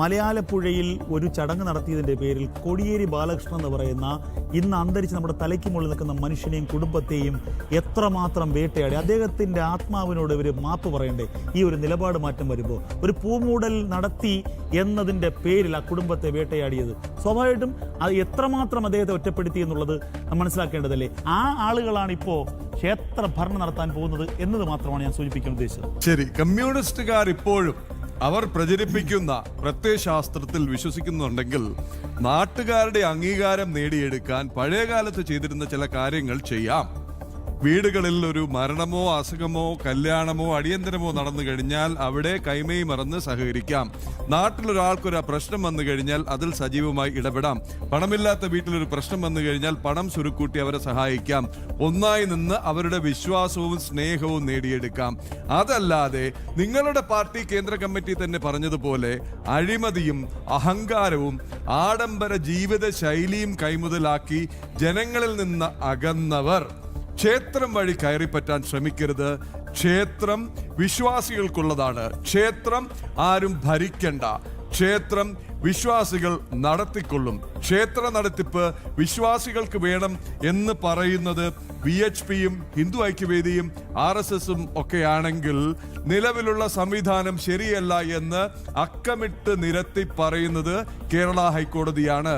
മലയാലപ്പുഴയിൽ ഒരു ചടങ്ങ് നടത്തിയതിൻ്റെ പേരിൽ കോടിയേരി ബാലകൃഷ്ണൻ എന്ന് പറയുന്ന ഇന്ന് അന്തരിച്ച് നമ്മുടെ തലയ്ക്ക് മുകളിൽ നിൽക്കുന്ന മനുഷ്യനെയും കുടുംബത്തെയും എത്രമാത്രം വേട്ടയാടി. അദ്ദേഹത്തിൻ്റെ ആത്മാവിനോട് ഇവർ മാപ്പ് പറയണ്ടേ? ഈ ഒരു നിലപാട് മാറ്റം വരുമ്പോൾ ഒരു പൂമൂടൽ നടത്തി എന്നതിൻ്റെ പേരിൽ ആ കുടുംബത്തെ വേട്ടയാടിയത് സ്വാഭാവികമായിട്ടും അത് എത്രമാത്രം അദ്ദേഹത്തെ ഒറ്റപ്പെടുത്തി എന്നുള്ളത് മനസ്സിലാക്കേണ്ടതല്ലേ? ആ ആളുകളാണ് ഇപ്പോൾ ക്ഷേത്ര ഭരണം നടത്താൻ പോകുന്നത് എന്നത് മാത്രമാണ് ഞാൻ സൂചിപ്പിക്കാൻ ഉദ്ദേശിച്ചത്. ശരി, കമ്മ്യൂണിസ്റ്റുകാർ ഇപ്പോഴും അവർ പ്രചരിപ്പിക്കുന്ന പ്രത്യയശാസ്ത്രത്തിൽ വിശ്വസിക്കുന്നുണ്ടെങ്കിൽ നാട്ടുകാരുടെ അംഗീകാരം നേടിയെടുക്കാൻ പഴയകാലത്ത് ചെയ്തിരുന്ന ചില കാര്യങ്ങൾ ചെയ്യാം. വീടുകളിൽ ഒരു മരണമോ അസുഖമോ കല്യാണമോ അടിയന്തരമോ നടന്നു കഴിഞ്ഞാൽ അവിടെ കൈമേയി മറന്ന് സഹകരിക്കാം. നാട്ടിലൊരാൾക്കൊരു പ്രശ്നം വന്നു കഴിഞ്ഞാൽ അതിൽ സജീവമായി ഇടപെടാം. പണമില്ലാത്ത വീട്ടിലൊരു പ്രശ്നം വന്നു കഴിഞ്ഞാൽ പണം സുരുക്കൂട്ടി അവരെ സഹായിക്കാം. ഒന്നായി നിന്ന് അവരുടെ വിശ്വാസവും സ്നേഹവും നേടിയെടുക്കാം. അതല്ലാതെ നിങ്ങളുടെ പാർട്ടി കേന്ദ്ര കമ്മിറ്റി തന്നെ പറഞ്ഞതുപോലെ അഴിമതിയും അഹങ്കാരവും ആഡംബര ജീവിത ശൈലിയും കൈമുതലാക്കി ജനങ്ങളിൽ നിന്ന് അകന്നവർ ക്ഷേത്രം വഴി കയറിപ്പറ്റാൻ ശ്രമിക്കരുത്. ക്ഷേത്രം വിശ്വാസികൾക്കുള്ളതാണ്. ക്ഷേത്രം ആരും ഭരിക്കണ്ട. ക്ഷേത്രം വിശ്വാസികൾ നടത്തിക്കൊള്ളും. ക്ഷേത്ര നടത്തിപ്പ് വിശ്വാസികൾക്ക് വേണം എന്ന് പറയുന്നത് VHPയും ഹിന്ദു ഐക്യവേദിയും RSSും ഒക്കെയാണെങ്കിൽ നിലവിലുള്ള സംവിധാനം ശരിയല്ല എന്ന് അക്കമിട്ട് നിരത്തി പറയുന്നത് കേരള ഹൈക്കോടതിയാണ്.